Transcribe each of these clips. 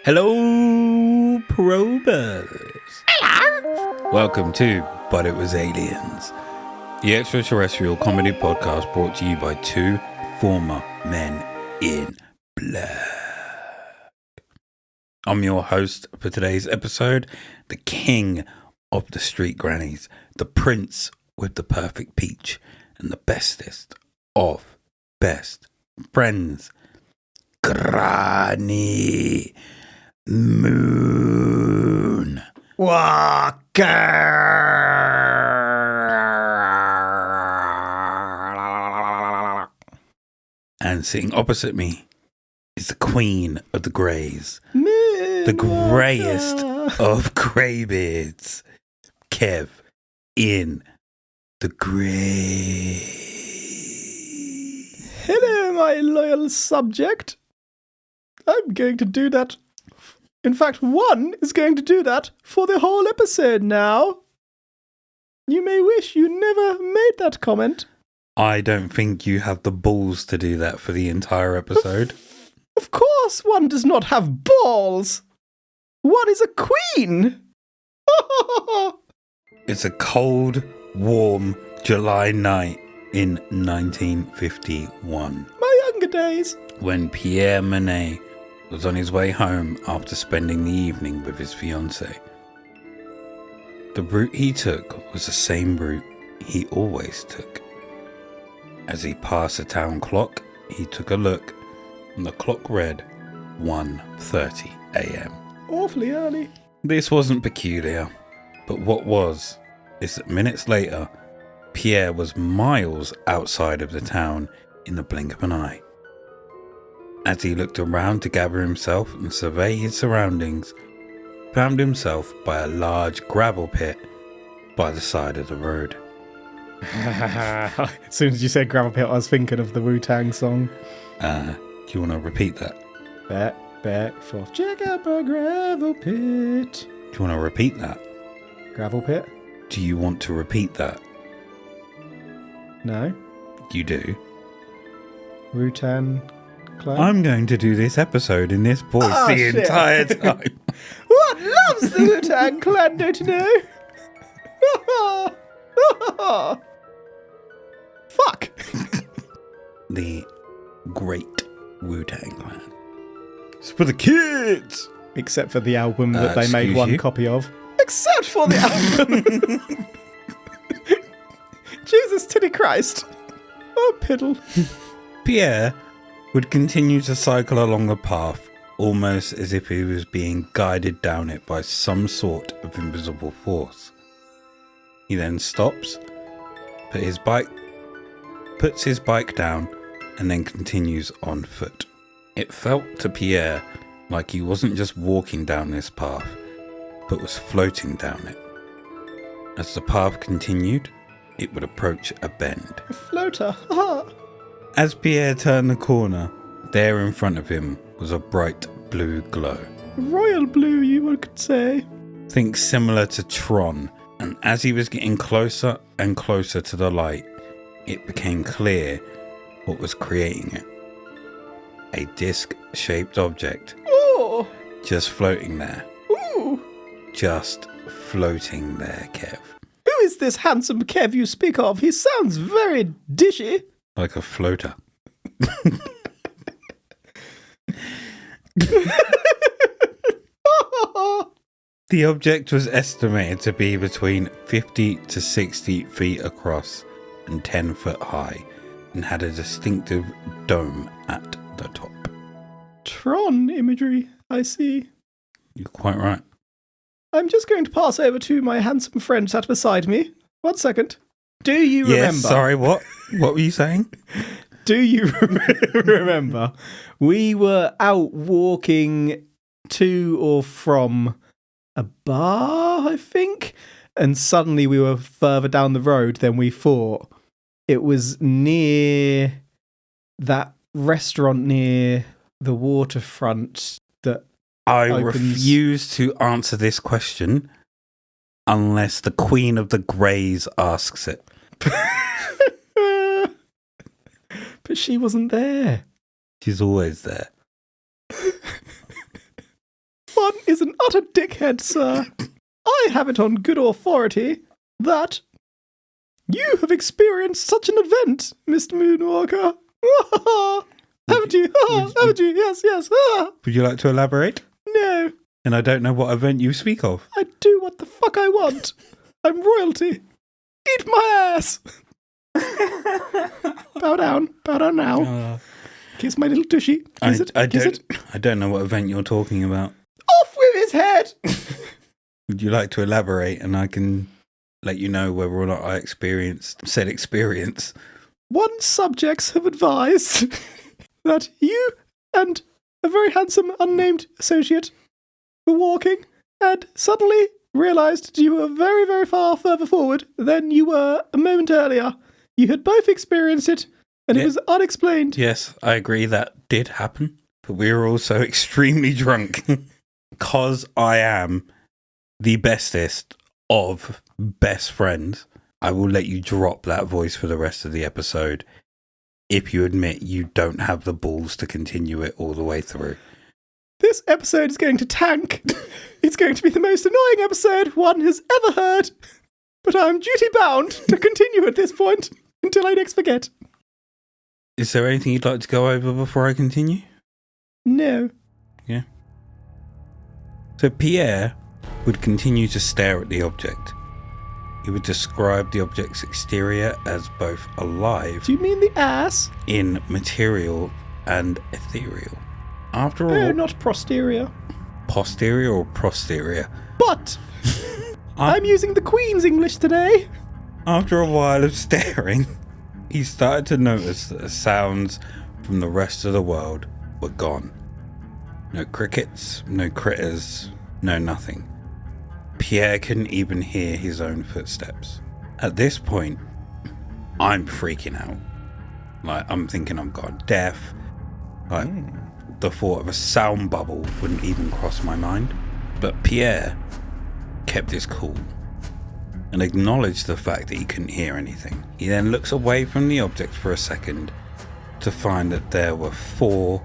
Hello, probers. Hello. Welcome to But It Was Aliens, the extraterrestrial comedy podcast brought to you by two former men in black. I'm your host for today's episode, the king of the street grannies, the prince with the perfect peach, and the bestest of best friends, Granny Moon Walker. And sitting opposite me is the queen of the greys, the greyest of greybeards, Kev in the grey. Hello, my loyal subject. I'm going to do that. In fact, one is going to do that for the whole episode now. You may wish you never made that comment. I don't think you have the balls to do that for the entire episode. Of course, one does not have balls. One is a queen. It's a cold, warm July night in 1951. My younger days. When Pierre Monnet was on his way home after spending the evening with his fiancée. The route he took was the same route he always took. As he passed the town clock, he took a look, and the clock read 1:30 a.m. Awfully early. This wasn't peculiar, but what was is that minutes later, Pierre was miles outside of the town in the blink of an eye. As he looked around to gather himself and survey his surroundings, found himself by a large gravel pit by the side of the road. As soon as you said gravel pit, I was thinking of the Wu-Tang song. Do you want to repeat that? Back, forth, check out my gravel pit. Do you want to repeat that? Gravel pit? Do you want to repeat that? No. You do. Wu-Tang Clan? I'm going to do this episode in this voice shit. entire time. What loves the Wu-Tang Clan, don't you know? Fuck. The Great Wu-Tang Clan. It's for the kids! Except for the album that they made excuse one you? copy of. Except for the album. Jesus Titty Christ. Oh, piddle. Pierre would continue to cycle along the path, almost as if he was being guided down it by some sort of invisible force. He then stops, puts his bike down, and then continues on foot. It felt to Pierre like he wasn't just walking down this path, but was floating down it. As the path continued, it would approach a bend. A floater. As Pierre turned the corner, there in front of him was a bright blue glow. Royal blue, you could say. Think similar to Tron, and as he was getting closer and closer to the light, it became clear what was creating it. A disc-shaped object, Oh. just floating there. Ooh. Just floating there, Kev. Who is this handsome Kev you speak of? He sounds very dishy. Like a floater. The object was estimated to be between 50 to 60 feet across and 10 foot high, and had a distinctive dome at the top. Tron imagery, I see. You're quite right. I'm just going to pass over to my handsome friend sat beside me. 1 second. Do you remember? Yes, sorry, what? What were you saying? Do you remember? We were out walking to or from a bar, I think, and suddenly we were further down the road than we thought. It was near that restaurant near the waterfront that I opens. refuse to answer this question unless the Queen of the Greys asks it. But she wasn't there. She's always there. is an utter dickhead, sir. I have it on good authority that you have experienced such an event, Mr. Moonwalker. Haven't you? Haven't you? Yes, yes. Would you like to elaborate? No. And I don't know what event you speak of. I do what the fuck I want. I'm royalty. Eat my ass. Bow down now. Kiss my little tushy. Kiss it. I don't know what event you're talking about. Off with his head. Would you like to elaborate, and I can let you know whether or not I experienced said experience? One subjects have advised that you and a very handsome unnamed associate were walking and suddenly realised you were very, very far further forward than you were a moment earlier. You had both experienced it, and it was unexplained. Yes, I agree that did happen, but we were also extremely drunk. Because I am the bestest of best friends, I will let you drop that voice for the rest of the episode if you admit you don't have the balls to continue it all the way through. This episode is going to tank. It's going to be the most annoying episode one has ever heard, but I'm duty-bound to continue at this point until I next forget. Is there anything you'd like to go over before I continue? No. Yeah. So Pierre would continue to stare at the object. He would describe the object's exterior as both alive... Do you mean the ass? ...in material and ethereal. After all... No, not posterior. Posterior or posterior? But! I'm using the Queen's English today. After a while of staring, he started to notice that the sounds from the rest of the world were gone. No crickets, no critters, no nothing. Pierre couldn't even hear his own footsteps. At this point, I'm freaking out. Like, I'm thinking I'm gone deaf. Like, the thought of a sound bubble wouldn't even cross my mind. But Pierre kept his cool and acknowledged the fact that he couldn't hear anything. He then looks away from the object for a second to find that there were 4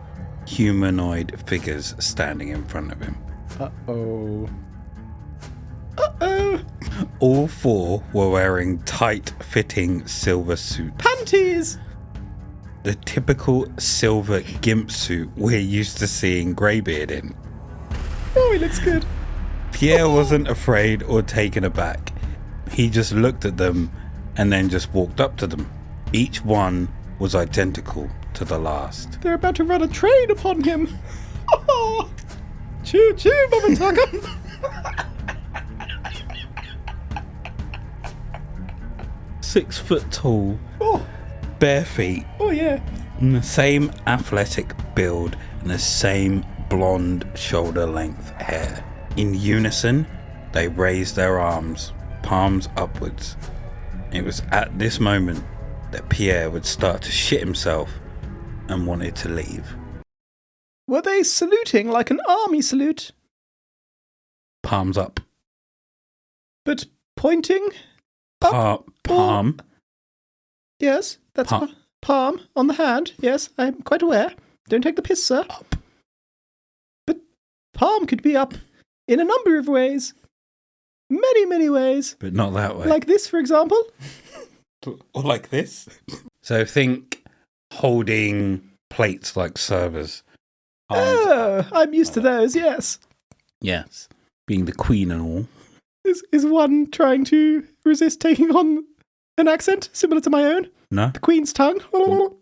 humanoid figures standing in front of him. Uh-oh. All 4 were wearing tight-fitting silver suits. Panties! The typical silver gimp suit we're used to seeing Greybeard in. Oh, he looks good. Pierre wasn't afraid or taken aback. He just looked at them and then just walked up to them. Each one was identical to the last. They're about to run a train upon him. Choo-choo, Mama Tucker. 6 foot tall, bare feet, yeah. and the same athletic build and the same blonde shoulder length hair. In unison, they raised their arms, palms upwards. It was at this moment that Pierre would start to shit himself and wanted to leave. Were they saluting like an army salute? Palms up. But pointing? Palm. Yes, that's palm on the hand. Yes, I'm quite aware. Don't take the piss, sir. Up. But palm could be up in a number of ways. Many, many ways. But not that way. Like this, for example. Or like this. So think holding plates like servers. Oh, I'm used to those, yes. Yes. Being the queen and all. Is one trying to resist taking on an accent similar to my own? No. The Queen's tongue? Oh,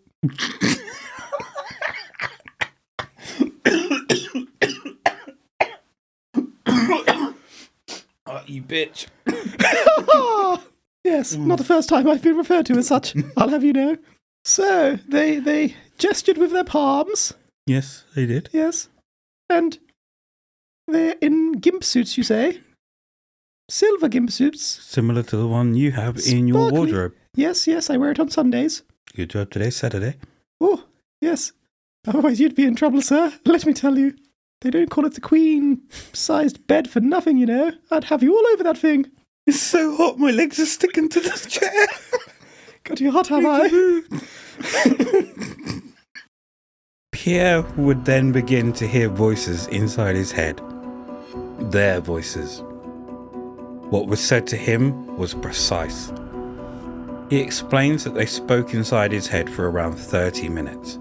you bitch. Yes, not the first time I've been referred to as such, I'll have you know. So, they gestured with their palms. Yes, they did. Yes. And they're in gimp suits, you say? Silver gimp suits. Similar to the one you have in your wardrobe. Yes, I wear it on Sundays. Good job today, Saturday. Oh, yes. Otherwise you'd be in trouble, sir. Let me tell you. They don't call it the queen-sized bed for nothing, you know. I'd have you all over that thing. It's so hot, my legs are sticking to this chair. Got you hot, have I? Pierre would then begin to hear voices inside his head. Their voices. What was said to him was precise. He explains that they spoke inside his head for around 30 minutes,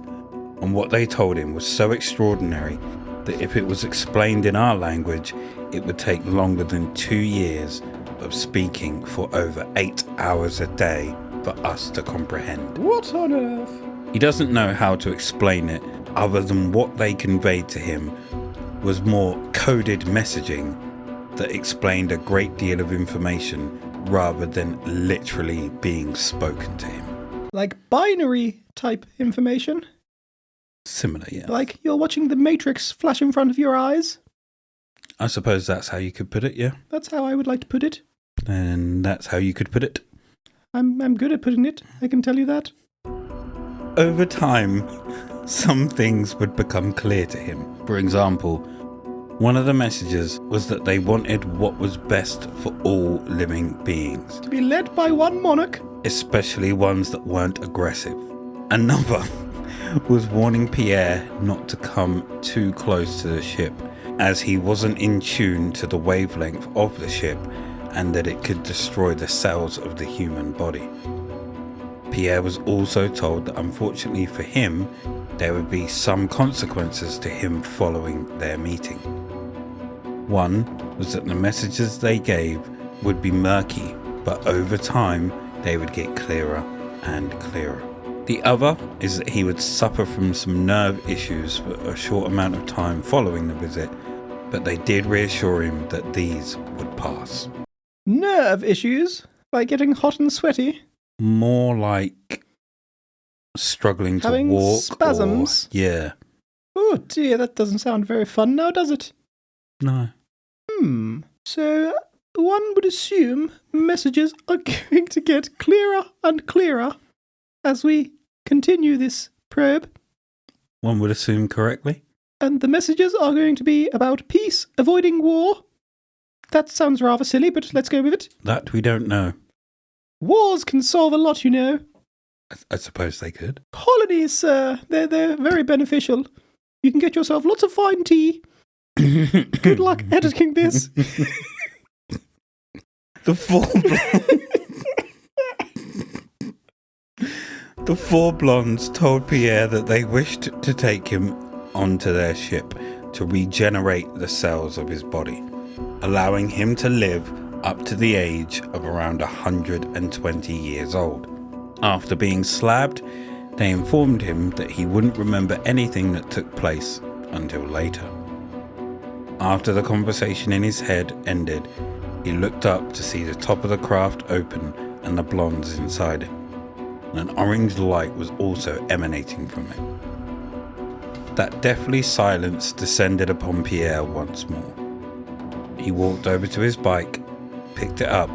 and what they told him was so extraordinary that if it was explained in our language, it would take longer than 2 years of speaking for over 8 hours a day for us to comprehend. What on earth? He doesn't know how to explain it other than what they conveyed to him was more coded messaging that explained a great deal of information rather than literally being spoken to him. Like binary type information? Similar, yeah. Like you're watching the Matrix flash in front of your eyes? I suppose that's how you could put it, yeah. That's how I would like to put it. And that's how you could put it. I'm good at putting it, I can tell you that. Over time, some things would become clear to him. For example, one of the messages was that they wanted what was best for all living beings. To be led by one monarch. Especially ones that weren't aggressive. Another was warning Pierre not to come too close to the ship, as he wasn't in tune to the wavelength of the ship and that it could destroy the cells of the human body. Pierre was also told that unfortunately for him, there would be some consequences to him following their meeting. One was that the messages they gave would be murky, but over time they would get clearer and clearer. The other is that he would suffer from some nerve issues for a short amount of time following the visit, but they did reassure him that these would pass. Nerve issues? Like getting hot and sweaty? More like struggling Having to walk. spasms? Yeah. Oh dear, that doesn't sound very fun now, does it? No. So one would assume messages are going to get clearer and clearer as we continue this probe. One would assume correctly. And the messages are going to be about peace, avoiding war. That sounds rather silly, but let's go with it. That we don't know. Wars can solve a lot, you know. I suppose they could. Colonies, sir, they're very beneficial. You can get yourself lots of fine tea. Good luck editing this. The four blondes told Pierre that they wished to take him onto their ship to regenerate the cells of his body, allowing him to live up to the age of around 120 years old. After being slabbed, they informed him that he wouldn't remember anything that took place until later. After the conversation in his head ended, he looked up to see the top of the craft open and the blondes inside it. An orange light was also emanating from it. That deathly silence descended upon Pierre once more. He walked over to his bike, picked it up,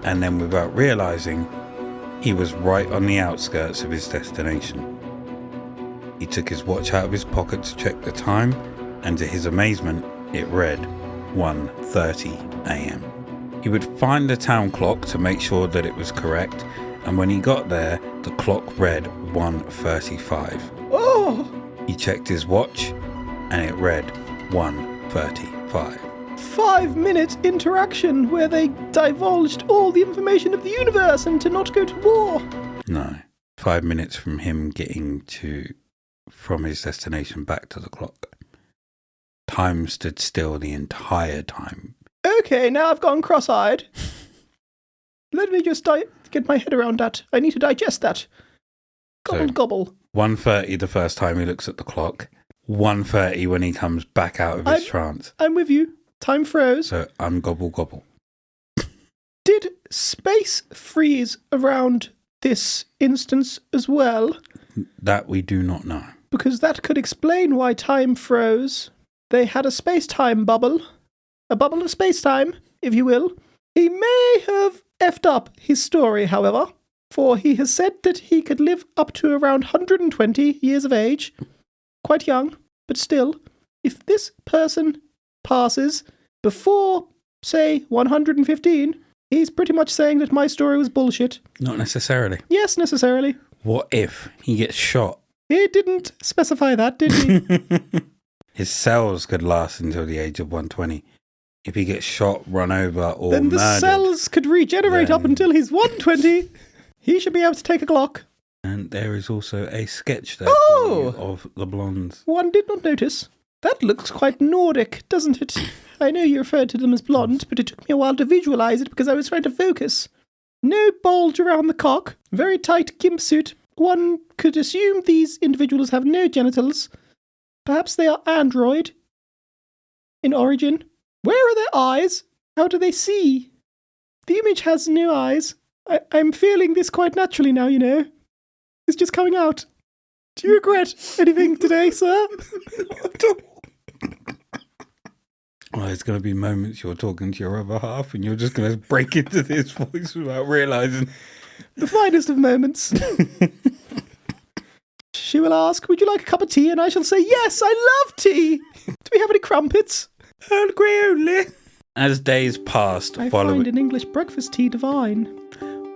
and then without realizing, he was right on the outskirts of his destination. He took his watch out of his pocket to check the time, and to his amazement, it read 1:30 a.m. He would find the town clock to make sure that it was correct, and when he got there, the clock read 1:35. Oh! He checked his watch, and it read 1:35. 5-minute interaction where they divulged all the information of the universe and to not go to war. No, 5 minutes from him getting from his destination back to the clock. Time stood still the entire time. Okay, now I've gone cross-eyed. Let me just get my head around that. I need to digest that. Gobble. 1:30 the first time he looks at the clock. 1:30 when he comes back out of his trance. I'm with you. Time froze. So I'm gobble. Did space freeze around this instance as well? That we do not know. Because that could explain why time froze. They had a space-time bubble. A bubble of space-time, if you will. He may have effed up his story, however, for he has said that he could live up to around 120 years of age. Quite young, but still, if this person passes before, say, 115, he's pretty much saying that my story was bullshit. Not necessarily. Yes, necessarily. What if he gets shot? He didn't specify that, did he? His cells could last until the age of 120. if he gets shot, run over, or then the murdered, cells could regenerate up until he's 120. He should be able to take a clock. And there is also a sketch there for you of the blondes. One did not notice. That looks quite Nordic, doesn't it? I know you referred to them as blonde, but it took me a while to visualize it because I was trying to focus. No bulge around the cock, very tight gimp suit. One could assume these individuals have no genitals. Perhaps they are android in origin. Where are their eyes? How do they see? The image has no eyes. I'm feeling this quite naturally now, you know. It's just coming out. Do you regret anything today, sir? Well, there's going to be moments you're talking to your other half and you're just going to break into this voice without realising. The finest of moments. She will ask, would you like a cup of tea? And I shall say, yes, I love tea. Do we have any crumpets? Earl Grey only. As days passed I find an English breakfast tea divine.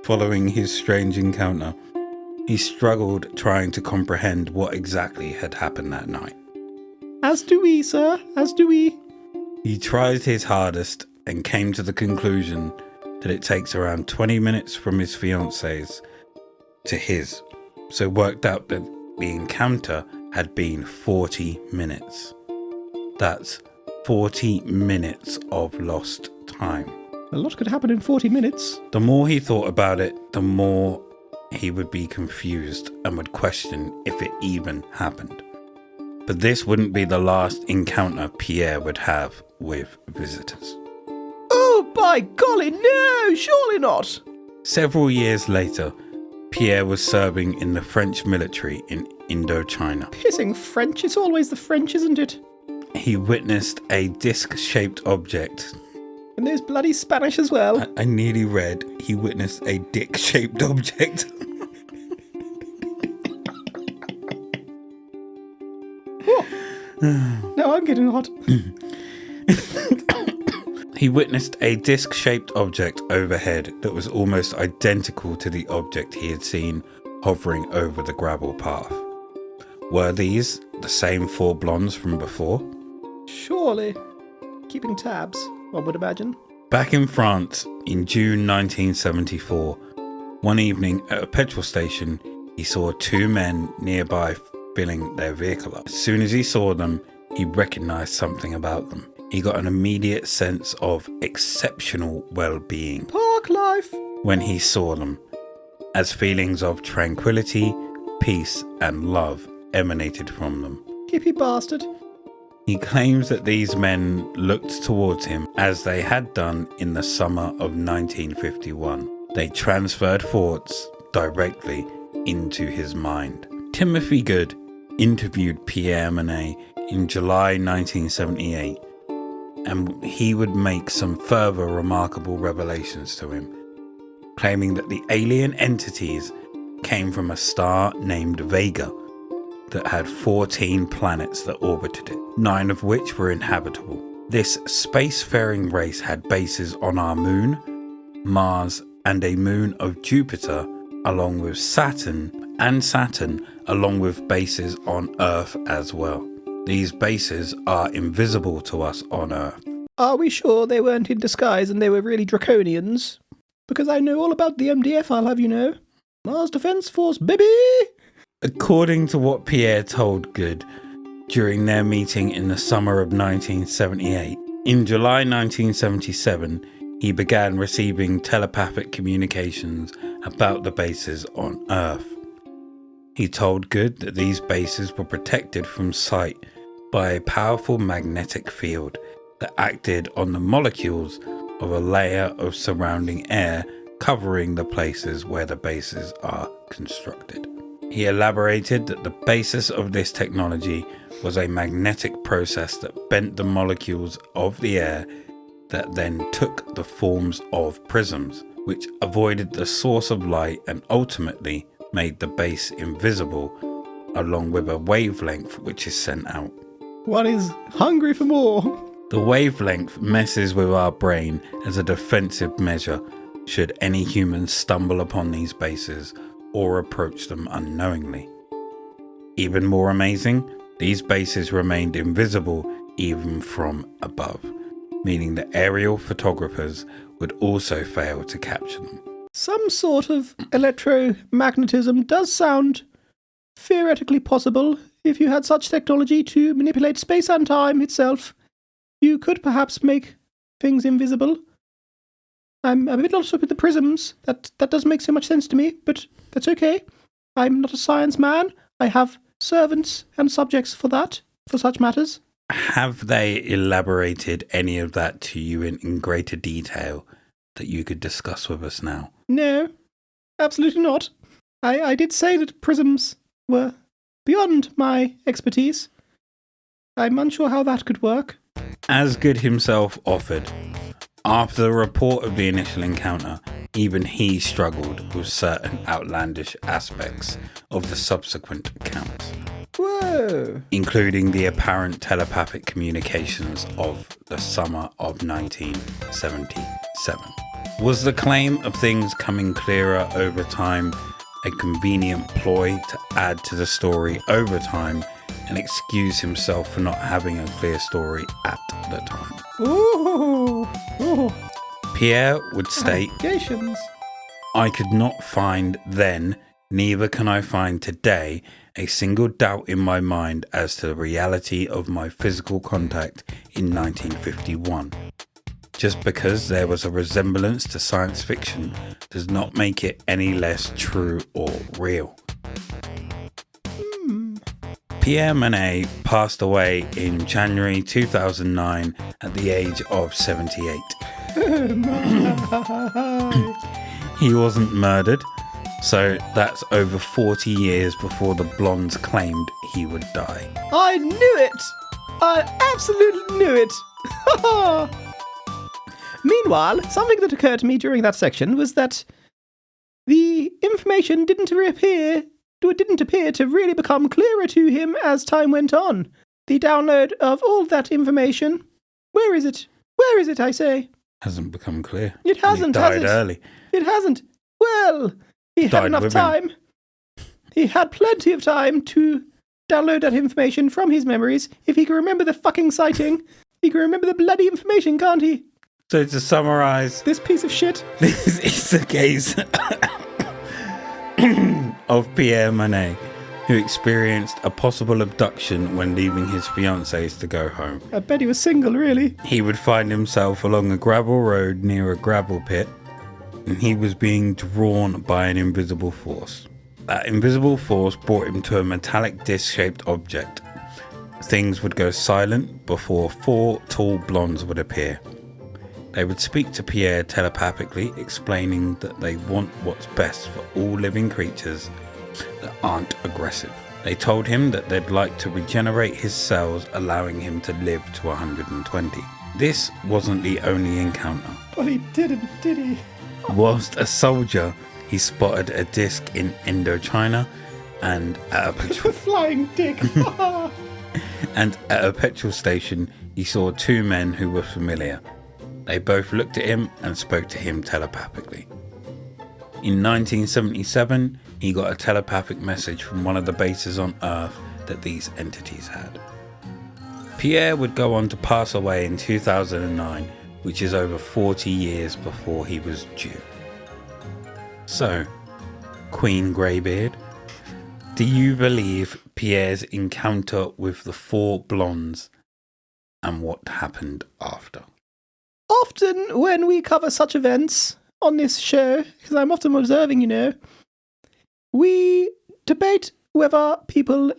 Following his strange encounter, he struggled trying to comprehend what exactly had happened that night. As do we, sir, as do we. He tried his hardest and came to the conclusion that it takes around 20 minutes from his fiancée's to his, so worked out that the encounter had been 40 minutes. That's 40 minutes of lost time. A lot could happen in 40 minutes. The more he thought about it, the more he would be confused and would question if it even happened. But this wouldn't be the last encounter Pierre would have with visitors. Oh, by golly, no, surely not. Several years later, Pierre was serving in the French military in Indochina. Pissing French, it's always the French, isn't it? He witnessed a disc-shaped object. And there's bloody Spanish as well. I nearly read he witnessed a dick-shaped object. Now I'm getting hot. He witnessed a disc-shaped object overhead that was almost identical to the object he had seen hovering over the gravel path. Were these the same four blondes from before? Surely. Keeping tabs, one would imagine. Back in France, in June 1974, one evening at a petrol station, he saw two men nearby filling their vehicle up. As soon as he saw them, he recognised something about them. He got an immediate sense of exceptional well-being Park life! when he saw them, as feelings of tranquility, peace and love emanated from them. Hippie bastard. He claims that these men looked towards him as they had done in the summer of 1951. They transferred thoughts directly into his mind. Timothy Good interviewed Pierre Monnet in July 1978, and he would make some further remarkable revelations to him, claiming that the alien entities came from a star named Vega that had 14 planets that orbited it, 9 of which were inhabitable. This spacefaring race had bases on our moon, Mars, and a moon of Jupiter, along with Saturn, along with bases on Earth as well. These bases are invisible to us on Earth. Are we sure they weren't in disguise and they were really draconians? Because I know all about the MDF, I'll have you know. Mars Defense Force, baby! According to what Pierre told Good during their meeting in the summer of 1978, in July 1977, he began receiving telepathic communications about the bases on Earth. He told Good that these bases were protected from sight by a powerful magnetic field that acted on the molecules of a layer of surrounding air covering the places where the bases are constructed. He elaborated that the basis of this technology was a magnetic process that bent the molecules of the air that then took the forms of prisms, which avoided the source of light and ultimately made the base invisible, along with a wavelength which is sent out. One is hungry for more. The wavelength messes with our brain as a defensive measure should any humans stumble upon these bases or approach them unknowingly. Even more amazing, these bases remained invisible even from above. meaning that aerial photographers would also fail to capture them. Some sort of electromagnetism does sound theoretically possible. If you had such technology to manipulate space and time itself, you could perhaps make things invisible. I'm a bit lost with the prisms. That doesn't make so much sense to me, but that's okay. I'm not a science man. I have servants and subjects for such matters. Have they elaborated any of that to you in greater detail that you could discuss with us now? No, absolutely not. I did say that prisms were beyond my expertise. I'm unsure how that could work. Asgood himself offered. After the report of the initial encounter, even he struggled with certain outlandish aspects of the subsequent accounts. Whoa! Including the apparent telepathic communications of the summer of 1977. Was the claim of things coming clearer over time a convenient ploy to add to the story over time and excuse himself for not having a clear story at the time? Ooh! Pierre would state, I could not find then, neither can I find today, a single doubt in my mind as to the reality of my physical contact in 1951. Just because there was a resemblance to science fiction does not make it any less true or real. Pierre Monnet passed away in January 2009 at the age of 78. He wasn't murdered, so that's over 40 years before the blondes claimed he would die. I knew it! I absolutely knew it! Meanwhile, something that occurred to me during that section was that the information didn't appear to really become clearer to him as time went on. The download of all that information, where is it? Where is it, I say? Hasn't become clear. It hasn't, has it? Died early. It hasn't. Well, he had enough time. He had plenty of time to download that information from his memories. If he can remember the fucking sighting, he can remember the bloody information, can't he? So to summarise, this piece of shit. This is the case of Pierre Monnet, who experienced a possible abduction when leaving his fiancées to go home. I bet he was single, really. He would find himself along a gravel road near a gravel pit, and he was being drawn by an invisible force. That invisible force brought him to a metallic disc-shaped object. Things would go silent before 4 tall blondes would appear. They would speak to Pierre telepathically, explaining that they want what's best for all living creatures that aren't aggressive. They told him that they'd like to regenerate his cells, allowing him to live to 120. This wasn't the only encounter. But he didn't, did he? Whilst a soldier, he spotted a disc in Indochina and at a petrol flying dick. And at a petrol station, he saw 2 men who were familiar. They both looked at him and spoke to him telepathically. In 1977, he got a telepathic message from one of the bases on Earth that these entities had. Pierre would go on to pass away in 2009, which is over 40 years before he was due. So, Queen Greybeard, do you believe Pierre's encounter with the 4 blondes and what happened after? Often when we cover such events on this show, because I'm often observing, we debate whether people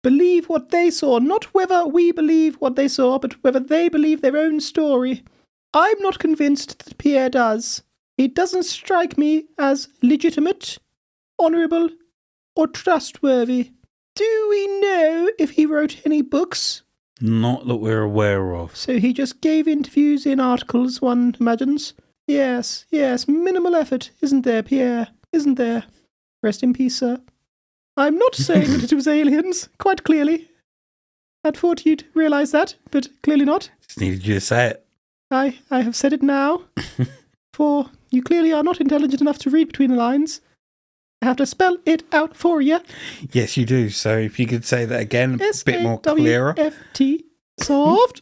believe what they saw, not whether we believe what they saw, but whether they believe their own story. I'm not convinced that Pierre does. It doesn't strike me as legitimate, honourable, or trustworthy. Do we know if he wrote any books? Not that we're aware of. So he just gave interviews in articles, one imagines? Yes, minimal effort, isn't there, Pierre? Isn't there? Rest in peace, sir. I'm not saying that it was aliens, quite clearly. I'd thought you'd realise that, but clearly not. Just needed you to say it. I have said it now, for you clearly are not intelligent enough to read between the lines. I have to spell it out for you. Yes, you do. So if you could say that again, a bit more clearer. S-A-W-F-T. Soft.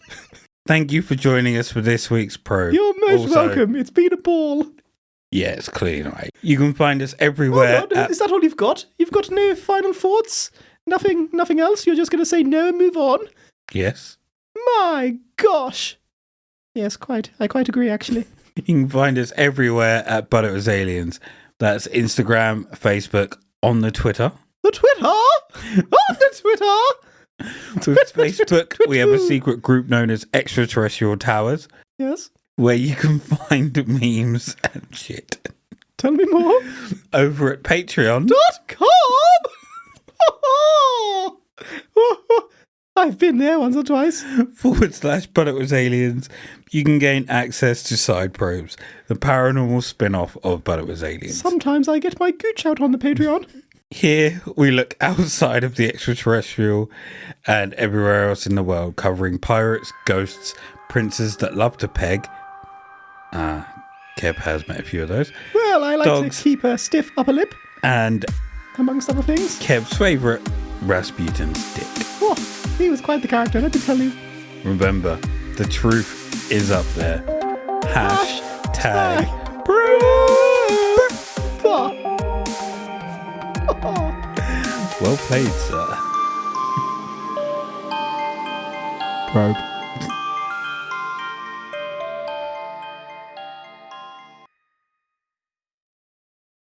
Thank you for joining us for this week's probe. You're most welcome. It's been a ball. Yeah, it's clean, right? You can find us everywhere. Is that all you've got? You've got no final thoughts? Nothing else? You're just going to say no and move on? Yes. My gosh. Yes, I quite agree, actually. You can find us everywhere at But It Was Aliens. That's Instagram, Facebook, on the Twitter. The Twitter? On the Twitter? With Facebook, we have a secret group known as Extraterrestrial Towers. Yes. Where you can find memes and shit. Tell me more. Over at Patreon.com. I've been there once or twice. / But It Was Aliens. You can gain access to Side Probes, the paranormal spin-off of But It Was Aliens. Sometimes I get my gooch out on the Patreon. Here we look outside of the extraterrestrial and everywhere else in the world, covering pirates, ghosts, princes that love to peg. Kev has met a few of those. Well, I like dogs, to keep a stiff upper lip. And amongst other things, Kev's favourite, Rasputin's dick. Oh, he was quite the character, let me tell you. Remember, the truth is up there. Hashtag Well played, sir. Probe.